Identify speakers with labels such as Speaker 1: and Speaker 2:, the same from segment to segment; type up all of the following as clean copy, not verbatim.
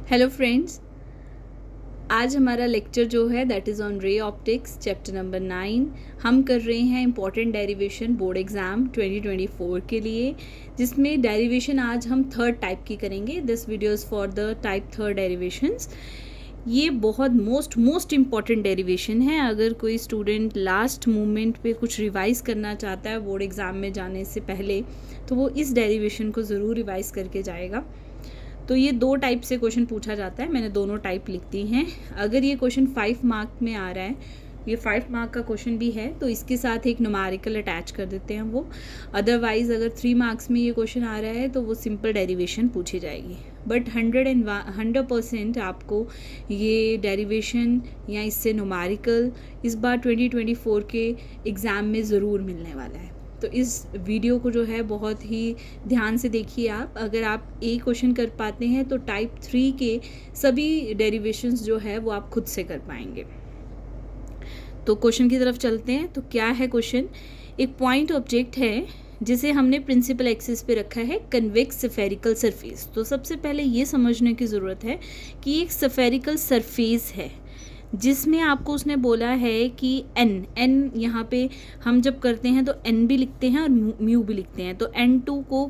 Speaker 1: Hello friends, आज हमारा lecture जो है that is on ray optics chapter number 9। हम कर रहे हैं इम्पॉर्टेंट डेरिवेशन बोर्ड एग्ज़ाम 2024 के लिए, जिसमें डेरिवेशन आज हम थर्ड टाइप की करेंगे। This video is for the type third derivations. ये बहुत मोस्ट इम्पॉर्टेंट डेरिवेशन है। अगर कोई स्टूडेंट लास्ट मोमेंट पे कुछ रिवाइज करना चाहता है बोर्ड एग्ज़ाम में जाने से पहले, तो वो इस डेरिवेशन को ज़रूर रिवाइज करके जाएगा। तो ये 2 टाइप से क्वेश्चन पूछा जाता है, मैंने दोनों टाइप लिख दी हैं। अगर ये क्वेश्चन 5 मार्क में आ रहा है, ये 5 मार्क का क्वेश्चन भी है, तो इसके साथ एक न्यूमेरिकल अटैच कर देते हैं वो। अदरवाइज़ अगर 3 मार्क्स में ये क्वेश्चन आ रहा है तो वो सिंपल डेरिवेशन पूछी जाएगी। बट 100% आपको ये डेरिवेशन या इससे न्यूमेरिकल इस बार 2024 के एग्ज़ाम में ज़रूर मिलने वाला है। तो इस वीडियो को जो है बहुत ही ध्यान से देखिए आप। अगर आप एक क्वेश्चन कर पाते हैं तो टाइप 3 के सभी डेरिवेशंस जो है वो आप खुद से कर पाएंगे। तो क्वेश्चन की तरफ चलते हैं। तो क्या है क्वेश्चन? एक पॉइंट ऑब्जेक्ट है जिसे हमने प्रिंसिपल एक्सिस पे रखा है कन्वेक्स स्फेरिकल सरफेस। तो सबसे पहले ये समझने की ज़रूरत है कि एक स्फेरिकल सरफेस है जिसमें आपको उसने बोला है कि एन यहाँ पे हम जब करते हैं तो एन भी लिखते हैं और म्यू भी लिखते हैं। तो N2 को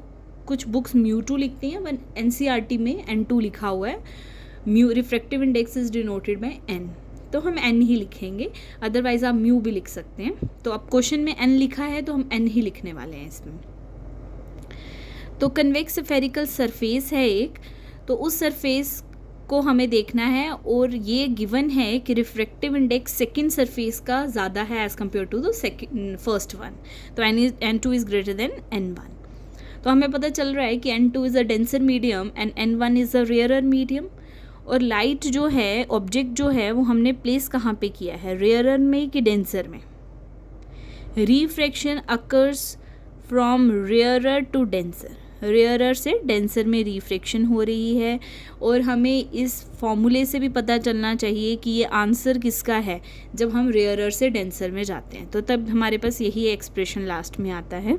Speaker 1: कुछ बुक्स म्यू2 लिखती हैं, वन NCERT में N2 लिखा हुआ है। Mu refractive index is denoted by N, तो हम N ही लिखेंगे, अदरवाइज आप म्यू भी लिख सकते हैं। तो अब क्वेश्चन में N लिखा है तो हम N ही लिखने वाले हैं इसमें। तो कन्वेक्स स्फेरिकल सरफेस है एक, तो उस सरफेस को हमें देखना है और ये गिवन है कि रिफ्रैक्टिव इंडेक्स सेकंड सरफेस का ज़्यादा है as compare to the first one. तो N2 is greater than N1। तो हमें पता चल रहा है कि N2 is a denser medium and N1 is a rarer medium. और लाइट जो है, ऑब्जेक्ट जो है, वो हमने प्लेस कहाँ पे किया है, रेयरर में कि डेंसर में? Refraction occurs from rarer to denser, rarer से डेंसर में रिफ्रैक्शन हो रही है। और हमें इस फॉर्मूले से भी पता चलना चाहिए कि ये आंसर किसका है जब हम रेयरर से डेंसर में जाते हैं। तो तब हमारे पास यही एक्सप्रेशन लास्ट में आता है।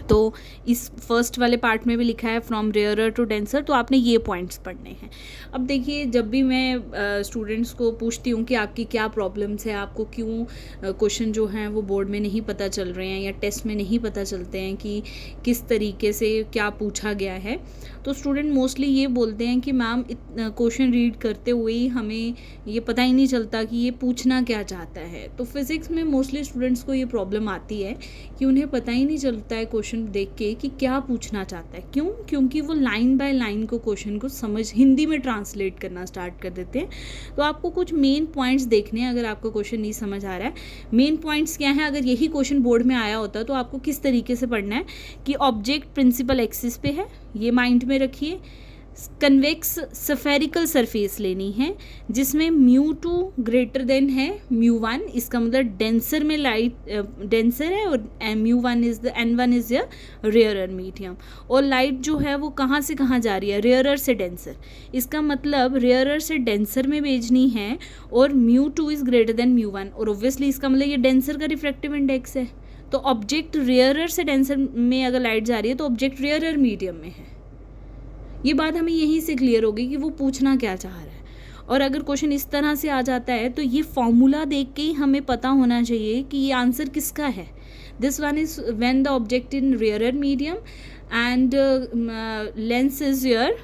Speaker 1: तो इस फर्स्ट वाले पार्ट में भी लिखा है फ्रॉम रेयरर टू डेंसर, तो आपने ये पॉइंट्स पढ़ने हैं। अब देखिए, जब भी मैं स्टूडेंट्स को पूछती हूँ कि आपकी क्या प्रॉब्लम्स है, आपको क्यों क्वेश्चन जो हैं वो बोर्ड में नहीं पता चल रहे हैं या टेस्ट में नहीं पता चलते हैं कि किस तरीके से क्या पूछा गया है, तो स्टूडेंट मोस्टली ये बोलते हैं कि मैम क्वेश्चन रीड करते हुए ही हमें ये पता ही नहीं चलता कि ये पूछना क्या चाहता है। तो फिज़िक्स में मोस्टली स्टूडेंट्स को ये प्रॉब्लम आती है कि उन्हें पता ही नहीं चलता है क्वेश्चन देख के कि क्या पूछना चाहता है। क्यों? क्योंकि वो लाइन बाय लाइन को क्वेश्चन को समझ हिंदी में ट्रांसलेट करना स्टार्ट कर देते हैं। तो आपको कुछ मेन पॉइंट्स देखने हैं। अगर आपको क्वेश्चन नहीं समझ आ रहा है, मेन पॉइंट्स क्या हैं, अगर यही क्वेश्चन बोर्ड में आया होता तो आपको किस तरीके से पढ़ना है कि ऑब्जेक्ट प्रिंसिपल एक्सिस पे है, ये माइंड में रखिए। कन्वेक्स स्फेरिकल सरफेस लेनी है जिसमें म्यू2 ग्रेटर देन है म्यू1, इसका मतलब डेंसर में लाइट डेंसर है और म्यू1 is the N1 is the rarer medium. और लाइट जो है वो कहाँ से कहाँ जा रही है, रेयरर से डेंसर, इसका मतलब रेयरर से डेंसर में भेजनी है। और म्यू2 इज़ ग्रेटर देन म्यू1, और ऑब्वियसली इसका मतलब ये डेंसर का रिफ्रैक्टिव इंडेक्स है। तो ऑब्जेक्ट रेयरर से डेंसर में अगर लाइट जा रही है तो ऑब्जेक्ट रेयरर मीडियम में है। ये बात हमें यहीं से क्लियर होगी कि वो पूछना क्या चाह रहा है। और अगर क्वेश्चन इस तरह से आ जाता है तो ये फॉर्मूला देख के ही हमें पता होना चाहिए कि ये आंसर किसका है। This one is when the object in rarer medium and lens is your,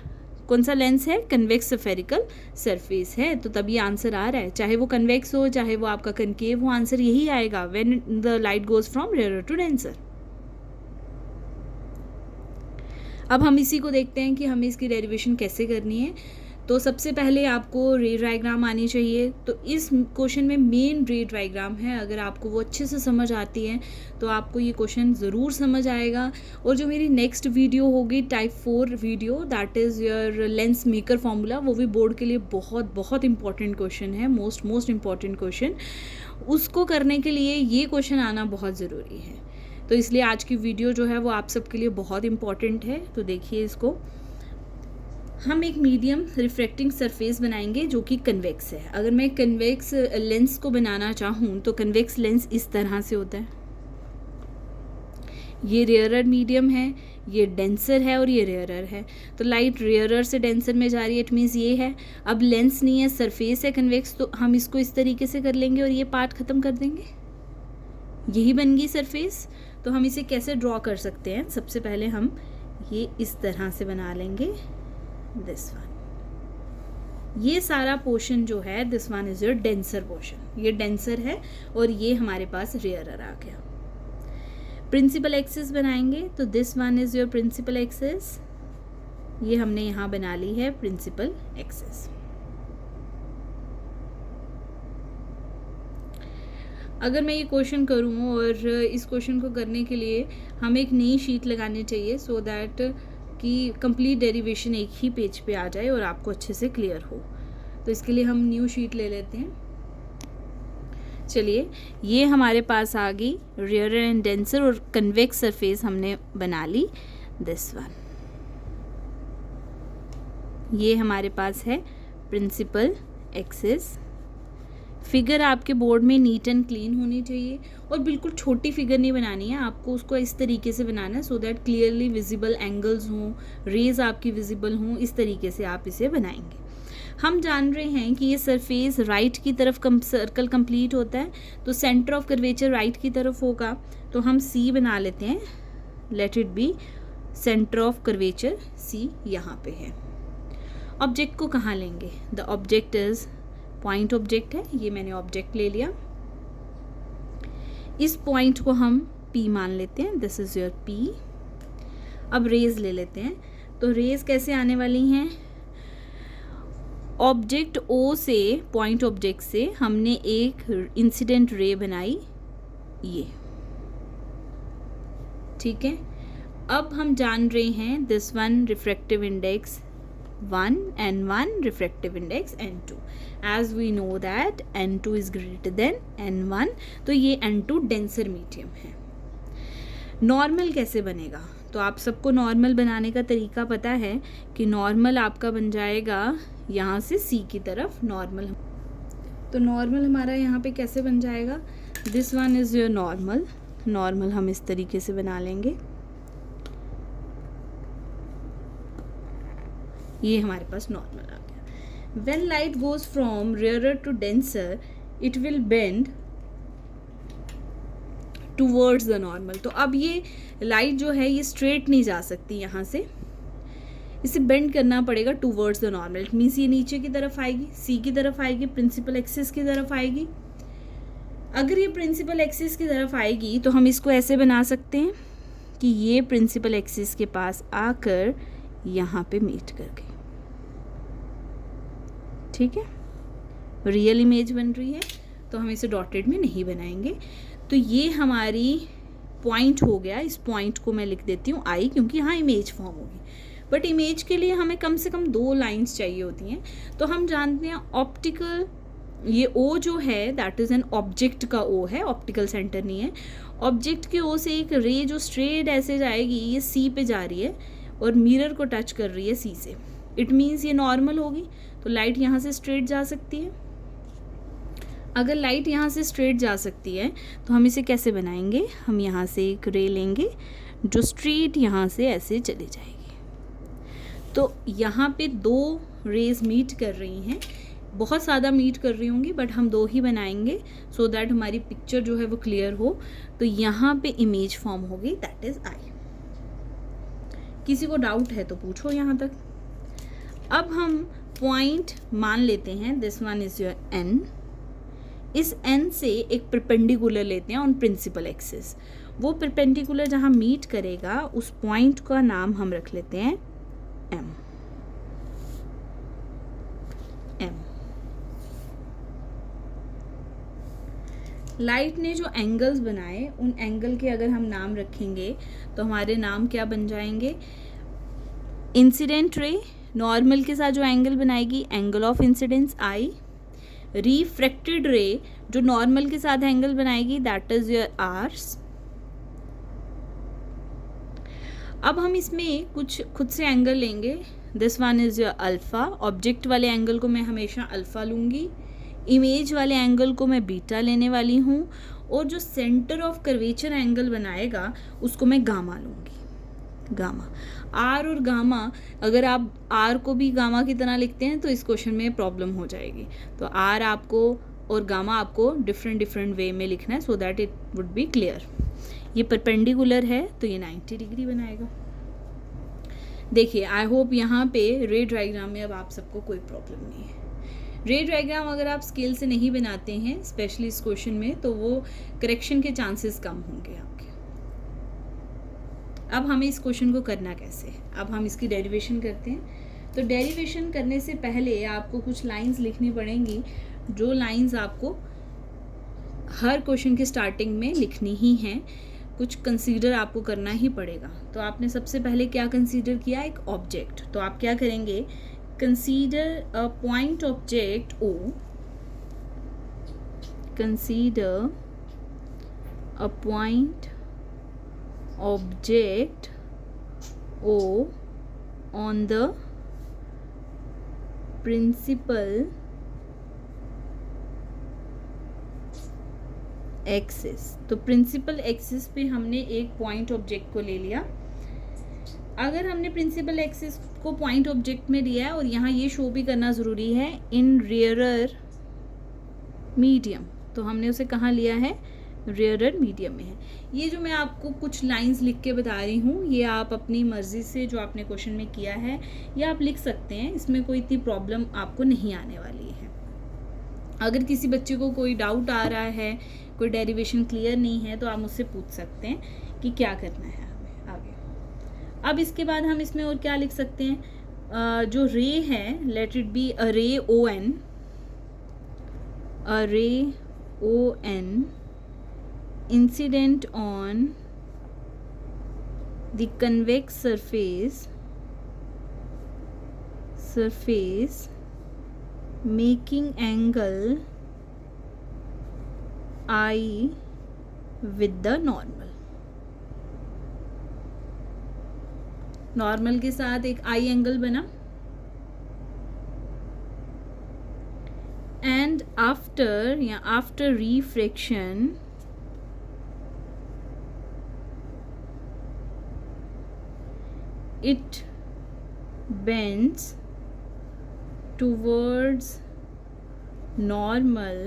Speaker 1: कौन सा लेंस है, कन्वेक्स स्फेरिकल सरफेस है। तो तब ये आंसर आ रहा है, चाहे वो कन्वेक्स हो चाहे वो आपका कनकेव हो, आंसर यही आएगा when the light goes from rarer to denser. अब हम इसी को देखते हैं कि हमें इसकी डेरिवेशन कैसे करनी है। तो सबसे पहले आपको रे डायग्राम आनी चाहिए। तो इस क्वेश्चन में मेन रे डायग्राम है, अगर आपको वो अच्छे से समझ आती है तो आपको ये क्वेश्चन ज़रूर समझ आएगा। और जो मेरी नेक्स्ट वीडियो होगी type 4 video, that is your lens maker formula, वो भी बोर्ड के लिए बहुत इंपॉर्टेंट क्वेश्चन है, मोस्ट इंपॉर्टेंट क्वेश्चन। उसको करने के लिए ये क्वेश्चन आना बहुत ज़रूरी है। तो इसलिए आज की वीडियो जो है वो आप सबके लिए बहुत इंपॉर्टेंट है। तो देखिए इसको, हम एक मीडियम रिफ्रैक्टिंग सरफेस बनाएंगे जो कि कन्वेक्स है। अगर मैं कन्वेक्स लेंस को बनाना चाहूँ तो कन्वेक्स लेंस इस तरह से होता है। ये रेयरर मीडियम है, ये डेंसर है और ये रेयरर है। तो लाइट रेयरर से डेंसर में जा रही है, इट मीन्स ये है। अब लेंस नहीं है, सरफेस है कन्वेक्स, तो हम इसको इस तरीके से कर लेंगे और ये पार्ट ख़त्म कर देंगे, यही बन गई सरफेस। तो हम इसे कैसे ड्रॉ कर सकते हैं? सबसे पहले हम ये इस तरह से बना लेंगे, दिस वन। ये सारा पोर्शन जो है, this one is your denser portion, ये डेंसर है और ये हमारे पास रेयरर आ गया। प्रिंसिपल एक्सिस बनाएंगे तो this one is your principal axis, ये हमने यहाँ बना ली है प्रिंसिपल एक्सिस। अगर मैं ये क्वेश्चन करूँ और इस क्वेश्चन को करने के लिए हमें एक नई शीट लगानी चाहिए सो दैट कि कंप्लीट डेरिवेशन एक ही पेज पे आ जाए और आपको अच्छे से क्लियर हो, तो इसके लिए हम न्यू शीट ले लेते हैं। चलिए, ये हमारे पास आ गई रेयरर एंड डेंसर और कन्वेक्स सरफेस हमने बना ली, दिस वन। ये हमारे पास है प्रिंसिपल एक्सिस। फिगर आपके बोर्ड में नीट एंड क्लीन होनी चाहिए और बिल्कुल छोटी फिगर नहीं बनानी है, आपको उसको इस तरीके से बनाना है so that clearly visible angles हों, रेज आपकी विजिबल हों, इस तरीके से आप इसे बनाएंगे। हम जान रहे हैं कि ये सरफेस राइट की तरफ सर्कल कंप्लीट होता है, तो सेंटर ऑफ कर्वेचर राइट की तरफ होगा, तो हम सी बना लेते हैं, let it be centre of curvature C यहाँ पे है। ऑब्जेक्ट को कहाँ लेंगे? The object is point object है, ये मैंने ऑब्जेक्ट ले लिया। इस पॉइंट को हम P मान लेते हैं, दिस इज योर P। अब रेज ले लेते हैं, तो रेज कैसे आने वाली हैं? ऑब्जेक्ट O से, पॉइंट ऑब्जेक्ट से हमने एक इंसिडेंट रे बनाई, ये ठीक है। अब हम जान रहे हैं this one refractive index 1 and 1 refractive index n2, as we know that n2 is greater than n1, तो ये n2 डेंसर मीडियम है। नॉर्मल कैसे बनेगा? तो आप सबको नॉर्मल बनाने का तरीका पता है कि नॉर्मल आपका बन जाएगा यहाँ से C की तरफ नॉर्मल। तो नॉर्मल हमारा यहाँ पे कैसे बन जाएगा? This one is your normal. Normal हम इस तरीके से बना लेंगे, ये हमारे पास नॉर्मल आ गया। When light goes from rarer to denser, it will bend towards the normal। तो अब ये लाइट जो है ये स्ट्रेट नहीं जा सकती, यहाँ से इसे बेंड करना पड़ेगा towards the normal. It means ये नीचे की तरफ आएगी, सी की तरफ आएगी, प्रिंसिपल एक्सिस की तरफ आएगी। अगर ये प्रिंसिपल एक्सिस की तरफ आएगी तो हम इसको ऐसे बना सकते हैं कि ये प्रिंसिपल एक्सिस के पास आकर यहाँ पे मीट कर गई, ठीक है। रियल इमेज बन रही है तो हम इसे डॉटेड में नहीं बनाएंगे। तो ये हमारी पॉइंट हो गया, इस पॉइंट को मैं लिख देती हूँ आई, क्योंकि यहाँ इमेज फॉर्म होगी। बट इमेज के लिए हमें कम से कम 2 लाइंस चाहिए होती हैं। तो हम जानते हैं ऑप्टिकल, ये ओ जो है दैट इज़ एन ऑब्जेक्ट का ओ है, ऑप्टिकल सेंटर नहीं है। ऑब्जेक्ट के ओ से एक रे जो स्ट्रेट ऐसे जाएगी, ये सी पे जा रही है और मिरर को टच कर रही है सी से। इट मीन्स ये नॉर्मल होगी, तो लाइट यहाँ से स्ट्रेट जा सकती है। अगर लाइट यहाँ से स्ट्रेट जा सकती है तो हम इसे कैसे बनाएंगे? हम यहाँ से एक रे लेंगे जो स्ट्रेट यहाँ से ऐसे चली जाएगी। तो यहाँ पे 2 रेज मीट कर रही हैं, बहुत ज़्यादा मीट कर रही होंगी बट हम 2 ही बनाएंगे सो दैट हमारी पिक्चर जो है वो क्लियर हो। तो यहाँ पे इमेज फॉर्म होगी, दैट इज़ आई। किसी को डाउट है तो पूछो यहाँ तक। अब हम पॉइंट मान लेते हैं, this one is your N. इस एन से एक परपेंडिकुलर लेते हैं ऑन प्रिंसिपल एक्सिस। वो परपेंडिकुलर जहाँ मीट करेगा उस पॉइंट का नाम हम रख लेते हैं एम। लाइट ने जो एंगल्स बनाए उन एंगल के अगर हम नाम रखेंगे तो हमारे नाम क्या बन जाएंगे? इंसिडेंट रे नॉर्मल के साथ जो एंगल बनाएगी, angle of incidence I. Refracted रे जो नॉर्मल के साथ एंगल बनाएगी, दैट इज योर आर्स। अब हम इसमें कुछ खुद से एंगल लेंगे। This one is your alpha. Object वाले एंगल को मैं हमेशा अल्फा लूँगी, इमेज वाले एंगल को मैं बीटा लेने वाली हूँ और जो सेंटर ऑफ कर्वेचर एंगल बनाएगा उसको मैं गामा लूँगी, गामा। आर और गामा, अगर आप आर को भी गामा की तरह लिखते हैं तो इस क्वेश्चन में प्रॉब्लम हो जाएगी। तो आर आपको और गामा आपको डिफरेंट वे में लिखना है, so that it would be clear. ये परपेंडिकुलर है तो ये 90 डिग्री बनाएगा। देखिए, आई होप यहाँ पे रे डायग्राम में अब आप सबको कोई प्रॉब्लम नहीं है। रे डायग्राम अगर आप स्केल से नहीं बनाते हैं, स्पेशली इस क्वेश्चन में, तो वो करेक्शन के चांसेस कम होंगे आपके। अब हमें इस क्वेश्चन को करना कैसे है, अब हम इसकी डेरिवेशन करते हैं। तो डेरिवेशन करने से पहले आपको कुछ लाइंस लिखनी पड़ेंगी, जो लाइंस आपको हर क्वेश्चन के स्टार्टिंग में लिखनी ही हैं। कुछ कंसीडर आपको करना ही पड़ेगा। तो आपने सबसे पहले क्या कंसीडर किया, एक ऑब्जेक्ट। तो आप क्या करेंगे, consider a point object O, consider a point object O on the principal axis. तो प्रिंसिपल एक्सिस पे हमने एक पॉइंट ऑब्जेक्ट को ले लिया। अगर हमने प्रिंसिपल एक्सिस को पॉइंट ऑब्जेक्ट में लिया है, और यहाँ ये शो भी करना ज़रूरी है, इन रेयरर मीडियम, तो हमने उसे कहाँ लिया है, रेयरर मीडियम में है। ये जो मैं आपको कुछ लाइंस लिख के बता रही हूँ, ये आप अपनी मर्ज़ी से जो आपने क्वेश्चन में किया है ये आप लिख सकते हैं, इसमें कोई इतनी प्रॉब्लम आपको नहीं आने वाली है। अगर किसी बच्चे को कोई डाउट आ रहा है, कोई डेरिवेशन क्लियर नहीं है, तो आप मुझसे पूछ सकते हैं कि क्या करना है हमें आगे। अब इसके बाद हम इसमें और क्या लिख सकते हैं, जो रे है, late it be a ray O N, a ray O N incident on the convex surface making angle I with the normal के साथ एक I एंगल बना, and after refraction it bends towards normal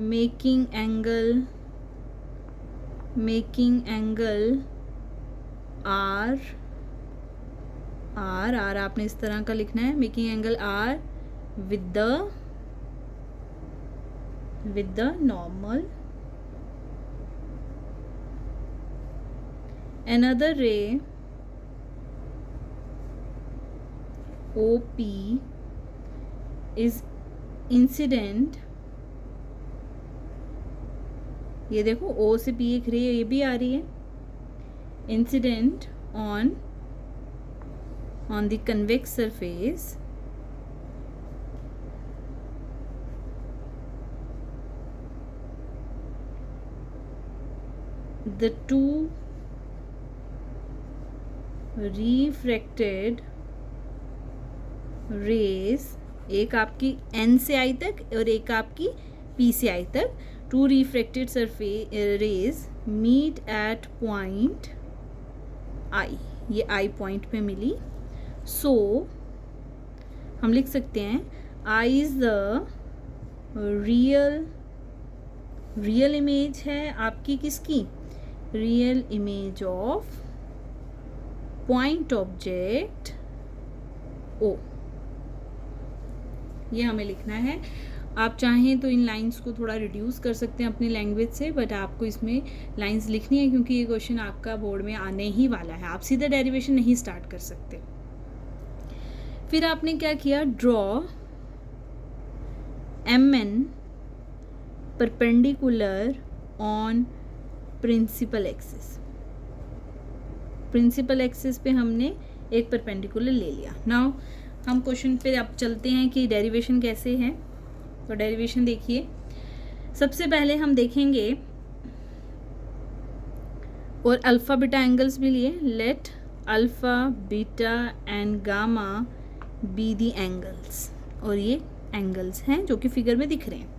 Speaker 1: making angle R आपने इस तरह का लिखना है, making angle R with the normal। Another ray OP is incident, ये देखो O से P एक रे ये भी आ रही है, incident on the convex surface the two refracted rays, एक आपकी N से I तक और एक आपकी P से I तक, to refracted surface rays meet at point I, ये I पॉइंट पे मिली। सो हम लिख सकते हैं I is the real image है आपकी, किसकी, real image of point object O, ये हमें लिखना है। आप चाहें तो इन लाइंस को थोड़ा रिड्यूस कर सकते हैं अपनी लैंग्वेज से, बट आपको इसमें लाइंस लिखनी है क्योंकि ये क्वेश्चन आपका बोर्ड में आने ही वाला है, आप सीधा डेरिवेशन नहीं स्टार्ट कर सकते। फिर आपने क्या किया, draw MN perpendicular on principal axis. Principal axis पे हमने एक परपेंडिकुलर ले लिया। नाउ हम क्वेश्चन पे अब चलते हैं कि डेरिवेशन कैसे है। तो डेरिवेशन देखिए, सबसे पहले हम देखेंगे और अल्फ़ा बीटा एंगल्स भी लिए, late alpha beta and gamma be the angles. और ये एंगल्स हैं जो कि फिगर में दिख रहे हैं।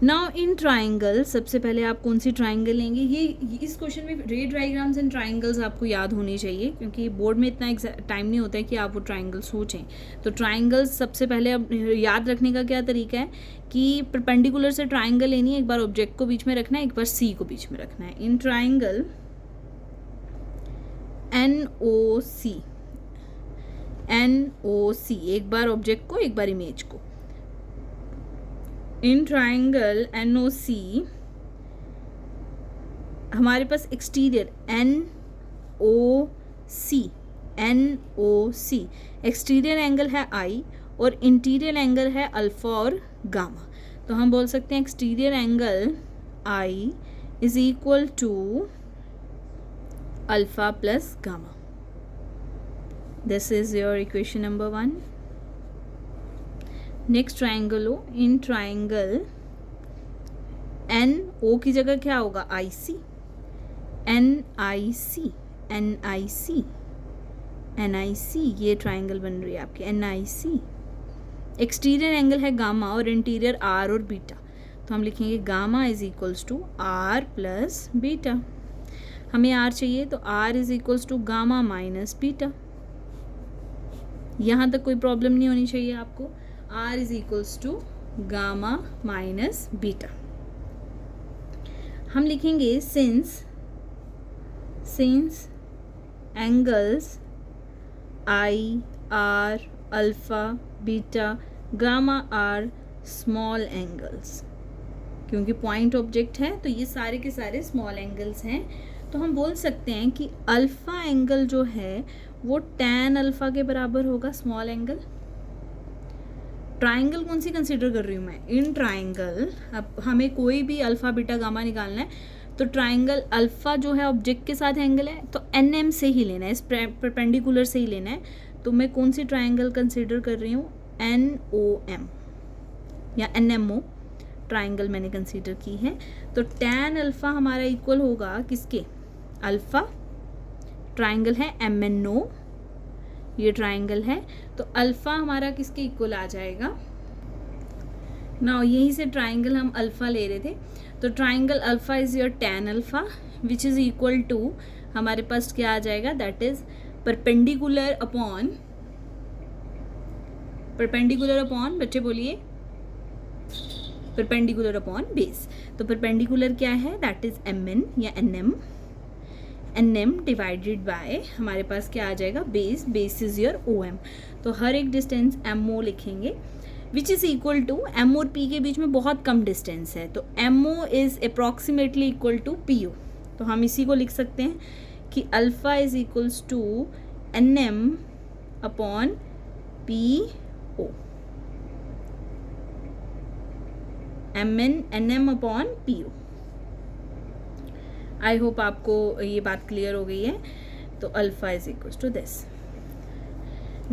Speaker 1: नाउ इन ट्राइंगल, सबसे पहले आप कौन सी ट्राइंगल लेंगे, ये इस क्वेश्चन में रे डायग्राम्स एंड ट्राइंगल्स आपको याद होनी चाहिए, क्योंकि बोर्ड में इतना टाइम नहीं होता है कि आप वो ट्राइंगल सोचें। तो ट्राइंगल्स सबसे पहले अब याद रखने का क्या तरीका है कि परपेंडिकुलर से ट्राइंगल लेनी है, एक बार ऑब्जेक्ट को बीच में रखना है, एक बार सी को बीच में रखना है। इन ट्राइंगल NOC, एक बार ऑब्जेक्ट को, एक बार इमेज को। इन ट्राइंगल NOC हमारे पास एक्सटीरियर NOC एक्सटीरियर एंगल है I और इंटीरियर एंगल है अल्फा और गामा। तो हम बोल सकते हैं exterior angle I is equal to alpha plus gamma. This is your equation number 1। Next triangle हो, इन ट्राइंगल NO की जगह क्या होगा IC, NIC, ये ट्राइंगल बन रही है आपकी NIC। एक्सटीरियर एंगल है गामा और इंटीरियर R और बीटा, तो हम लिखेंगे gamma is equals to R plus beta. हमें R चाहिए तो R is equals to gamma minus beta. यहाँ तक कोई प्रॉब्लम नहीं होनी चाहिए आपको। R is equals to gamma minus beta. हम लिखेंगे since angles I, R, alpha, beta, gamma are small angles, क्योंकि पॉइंट ऑब्जेक्ट है तो ये सारे के सारे स्मॉल एंगल्स हैं। तो हम बोल सकते हैं कि अल्फा एंगल जो है वो tan अल्फा के बराबर होगा, स्मॉल एंगल। ट्राइंगल कौन सी कंसीडर कर रही हूँ मैं, इन ट्राइंगल। अब हमें कोई भी अल्फा बीटा गामा निकालना है तो ट्राइंगल अल्फा जो है ऑब्जेक्ट के साथ एंगल है तो NM से ही लेना है, इस परपेंडिकुलर से ही लेना है। तो मैं कौन सी ट्राइंगल कंसीडर कर रही हूँ, NOM या NMO ट्राइंगल मैंने कंसीडर की है। तो tan अल्फा हमारा इक्वल होगा किसके, अल्फा। ट्राइंगल है MNO, ये ट्राइंगल है, तो अल्फा हमारा किसके इक्वल आ जाएगा ना। यहीं से ट्राइंगल हम अल्फा ले रहे थे, तो triangle alpha is your tan alpha which is equal to हमारे पास क्या आ जाएगा, दैट इज परपेंडिकुलर अपॉन बच्चे बोलिए, परपेंडिकुलर अपॉन बेस। तो परपेंडिकुलर क्या है, दैट इज MN या NM डिवाइडेड बाय हमारे पास क्या आ जाएगा, बेस इज योर OM। तो हर एक डिस्टेंस MO लिखेंगे which is equal to, M और P के बीच में बहुत कम डिस्टेंस है, तो MO is approximately equal to PO। तो हम इसी को लिख सकते हैं कि alpha is equals to NM upon PO, NM upon PO। I hope आपको ये बात क्लियर हो गई है। तो alpha is equals to this.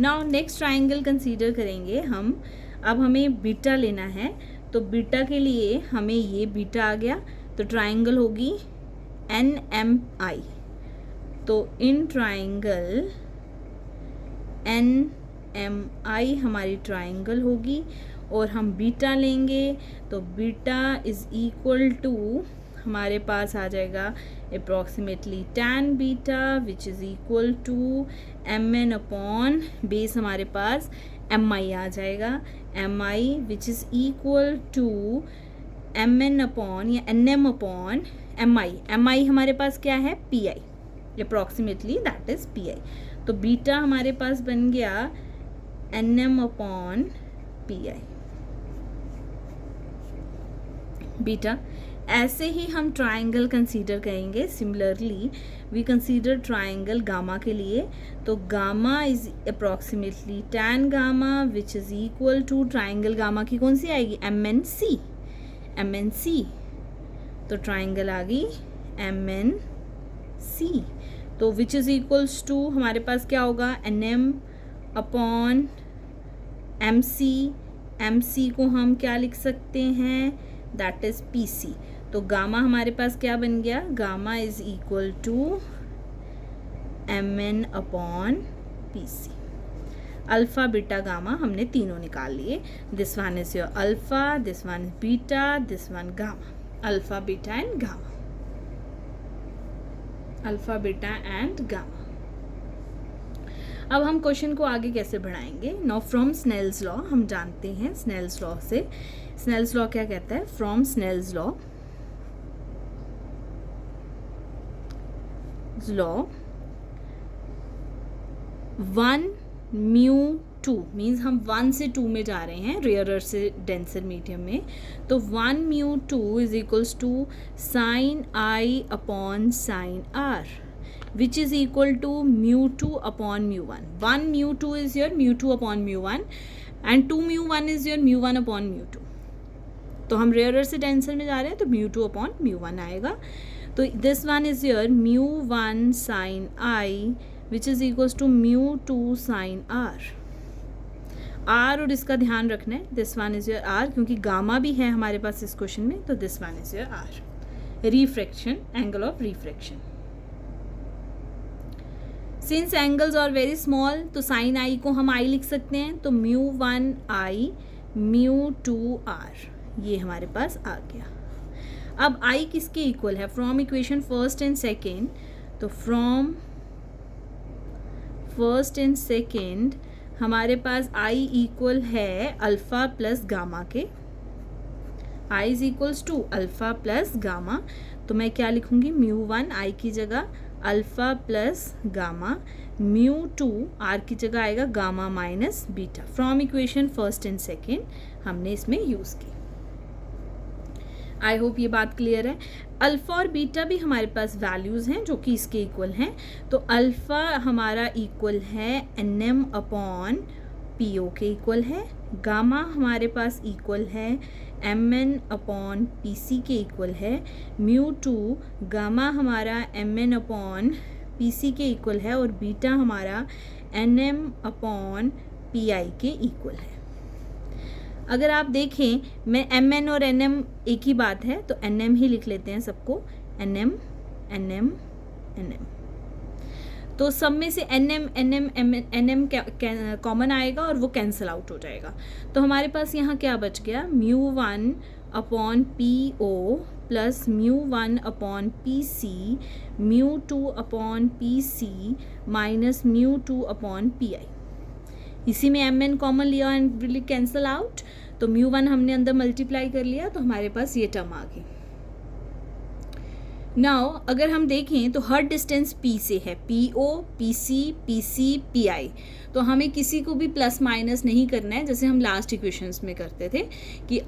Speaker 1: Now next triangle consider करेंगे हम। अब हमें बीटा लेना है, तो बीटा के लिए हमें ये बीटा आ गया, तो ट्राइंगल होगी NMI। तो इन ट्राइंगल NMI हमारी ट्राइंगल होगी और हम बीटा लेंगे, तो बीटा इज इक्वल टू हमारे पास आ जाएगा approximately tan beta which is equal to MN upon base, हमारे पास MI आ जाएगा, MI which is equal to MN upon या NM अपॉन MI हमारे पास क्या है, PI, approximately that is PI। तो बीटा हमारे पास बन गया NM अपॉन PI बीटा। ऐसे ही हम ट्राइंगल कंसीडर करेंगे। Similarly we consider triangle gamma के लिए, तो gamma is approximately tan gamma which is equal to triangle gamma की कौन सी आएगी, MNC। तो ट्राइंगल आ गई MNC, तो विच इज़ इक्वल्स टू हमारे पास क्या होगा, NM अपॉन MC को हम क्या लिख सकते हैं, दैट इज़ PC। तो गामा हमारे पास क्या बन गया, gamma is equal to MN upon PC। Alpha beta gamma हमने तीनों निकाल लिए. This one is your alpha, this one beta, this one gamma. Alpha beta and gamma, alpha beta and gamma. अब हम क्वेश्चन को आगे कैसे बढ़ाएंगे. नाउ फ्रॉम स्नेल्स लॉ हम जानते हैं, स्नेल्स लॉ से, स्नेल्स लॉ क्या कहता है. From Snell's law, law 1 mu 2 means हम 1 से 2 में जा रहे हैं, रेयरर से डेंसर मीडियम में. तो 1 mu 2 is equals to sine I upon sine R, which is equal to mu 2 upon mu 1. 1 mu 2 is your mu 2 upon mu 1 and 2 mu 1 is your mu 1 upon mu 2. तो हम rarer से denser में जा रहे हैं तो mu 2 upon mu 1 आएगा. तो this one is your mu 1 sin I which is equals to mu 2 sin R. R और इसका ध्यान रखना है, this one is your R क्योंकि गामा भी है हमारे पास इस क्वेश्चन में. तो this one is your R. Refraction, angle of refraction. Since angles are very small तो साइन आई को हम आई लिख सकते हैं. तो म्यू 1 आई म्यू 2 आर, ये हमारे पास आ गया. अब आई किसके इक्वल है. From equation first and second, तो फ्रॉम फर्स्ट एंड सेकेंड हमारे पास आई इक्वल है अल्फ़ा प्लस गामा के. I is equals to alpha plus gamma. तो मैं क्या लिखूंगी, म्यू 1 आई की जगह alpha plus gamma, mu 2 r की जगह आएगा gamma minus beta. From equation first and second हमने इसमें यूज़ की. आई होप ये बात क्लियर है. अल्फ़ा और बीटा भी हमारे पास वैल्यूज़ हैं जो कि इसके इक्वल हैं. तो अल्फ़ा हमारा इक्वल है N M upon P O के इक्वल है. गामा हमारे पास इक्वल है M N upon P C के इक्वल है. म्यू 2 गामा हमारा M N upon P C के इक्वल है और बीटा हमारा N M upon P I के इक्वल है. अगर आप देखें, मैं एम एन और एन एम एक ही बात है तो एन एम ही लिख लेते हैं सबको. N M N M N M, तो सब में से N M N M N M common आएगा और वो कैंसिल आउट हो जाएगा. तो हमारे पास यहाँ क्या बच गया, mu 1 upon P O plus mu 1 upon P C, mu 2 upon P C minus mu 2 upon P I. इसी में एम एन कॉमन लिया एंड विल कैंसिल आउट. तो म्यू 1 हमने अंदर मल्टीप्लाई कर लिया तो हमारे पास ये टर्म आ गई. नाउ अगर हम देखें तो हर डिस्टेंस P से है, P O P C P C P I. तो हमें किसी को भी प्लस माइनस नहीं करना है जैसे हम लास्ट इक्वेशंस में करते थे कि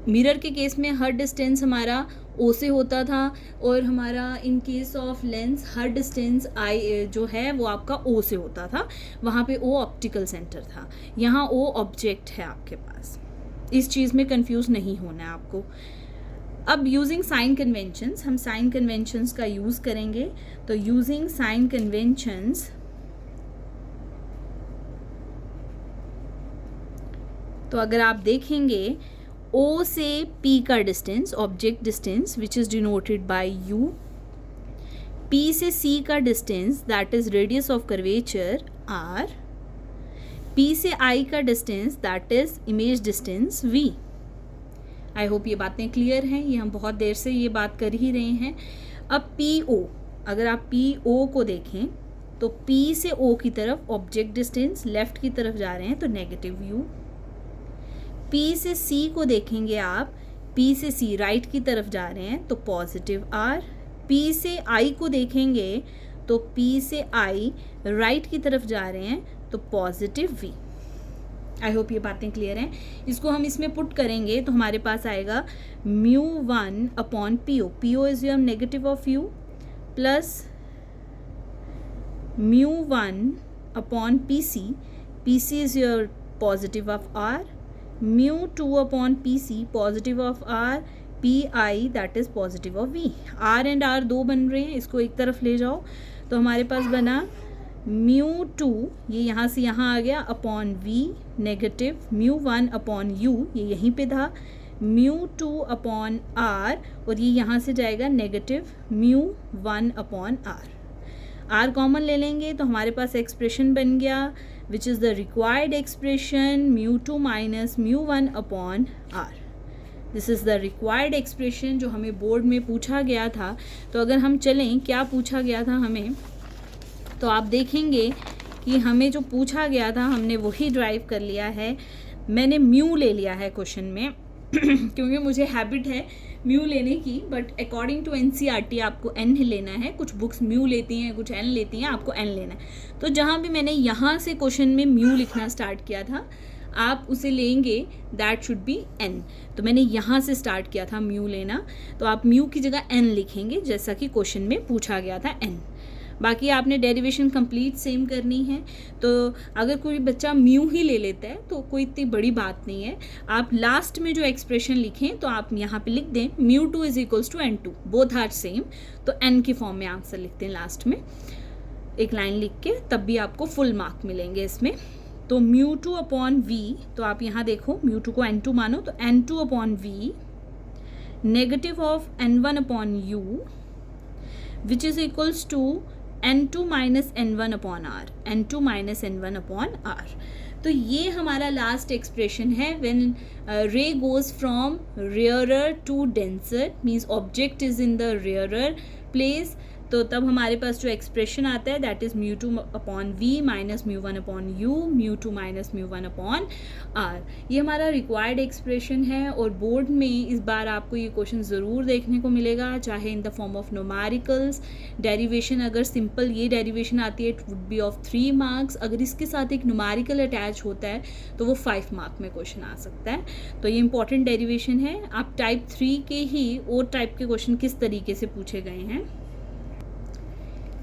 Speaker 1: मिरर के केस में हर डिस्टेंस हमारा O से होता था और हमारा in case of lens her distance I जो है वो आपका O से होता था. वहाँ पे O ऑप्टिकल सेंटर था, यहाँ O ऑब्जेक्ट है आपके पास. इस चीज़ में कंफ्यूज नहीं होना है आपको. अब यूजिंग साइन कन्वेंशंस, हम साइन कन्वेंशंस का यूज़ करेंगे. तो यूजिंग साइन कन्वेंशंस, तो अगर आप देखेंगे O से P का distance object distance which is denoted by U, P से C का distance that is radius of curvature R, P से I का distance that is image distance V. I hope ये बातें क्लियर हैं. ये हम बहुत देर से ये बात कर ही रहे हैं. अब पी ओ, अगर आप पी ओ को देखें तो P से O की तरफ ऑब्जेक्ट डिस्टेंस लेफ्ट की तरफ जा रहे हैं तो नेगेटिव U. P से C को देखेंगे आप, P से C राइट की तरफ जा रहे हैं तो पॉजिटिव R. P से I को देखेंगे तो P से I राइट की तरफ जा रहे हैं तो पॉजिटिव V. आई होप ये बातें क्लियर हैं. इसको हम इसमें पुट करेंगे तो हमारे पास आएगा mu 1 upon P O, P O is your negative of u, plus mu 1 upon P C, P C is your positive of R, mu 2 upon P C positive of R, P I that is positive of V. R and R दो बन रहे हैं, इसको एक तरफ ले जाओ तो हमारे पास बना म्यू 2, ये यहाँ से यहाँ आ गया, upon V negative, mu 1 upon u ये यहीं पे था, म्यू 2 अपॉन आर और ये यहाँ से जाएगा negative mu 1 upon r. R common ले लेंगे तो हमारे पास एक्सप्रेशन बन गया which is the required expression μ2 minus μ1 upon r. This is the required expression जो हमें बोर्ड में पूछा गया था। तो अगर हम चलें क्या पूछा गया था हमें, तो आप देखेंगे कि हमें जो पूछा गया था हमने वही ड्राइव कर लिया है। मैंने म्यू ले लिया है क्वेश्चन में क्योंकि मुझे हैबिट है म्यू लेने की, बट अकॉर्डिंग टू NCERT आपको एन ही लेना है। कुछ बुक्स म्यू लेती हैं, कुछ एन लेती हैं, आपको एन लेना है। तो जहाँ भी मैंने यहाँ से क्वेश्चन में म्यू लिखना स्टार्ट किया था आप उसे लेंगे दैट शुड बी एन। तो मैंने यहाँ से स्टार्ट किया था म्यू लेना, तो आप म्यू की जगह एन लिखेंगे जैसा कि क्वेश्चन में पूछा गया था एन। बाकी आपने डेरिवेशन कंप्लीट सेम करनी है। तो अगर कोई बच्चा म्यू ही ले लेता है तो कोई इतनी बड़ी बात नहीं है। आप लास्ट में जो एक्सप्रेशन लिखें तो आप यहाँ पे लिख दें μ2 is equals to n2, both are same. तो n की फॉर्म में आंसर लिखते हैं लास्ट में एक लाइन लिख के, तब भी आपको फुल मार्क मिलेंगे इसमें। तो μ2 अपॉन v, तो आप यहाँ देखो μ2 को n2 मानो तो n2 upon v negative of n1 upon u which is equals to n2 minus n1 upon r, n2 minus n1 upon r. तो ये हमारा लास्ट एक्सप्रेशन है when ray goes from rarer to denser, means object is in the rarer place. तो तब हमारे पास जो एक्सप्रेशन आता है that is μ2 upon v minus μ1 upon u, μ2 minus μ1 upon r। ये हमारा रिक्वायर्ड एक्सप्रेशन है और बोर्ड में इस बार आपको ये क्वेश्चन ज़रूर देखने को मिलेगा, चाहे in the form of numericals. Derivation अगर सिंपल ये डेरिवेशन आती है it would be of 3 marks. अगर इसके साथ एक न्यूमेरिकल अटैच होता है तो वो 5 मार्क में क्वेश्चन आ सकता है। तो ये इंपॉर्टेंट डेरिवेशन है। आप टाइप 3 के ही और टाइप के क्वेश्चन किस तरीके से पूछे गए हैं,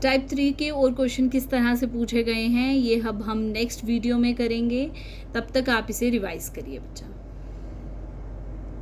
Speaker 1: टाइप 3 के और क्वेश्चन किस तरह से पूछे गए हैं, ये अब हम नेक्स्ट वीडियो में करेंगे। तब तक आप इसे रिवाइज करिए बच्चा।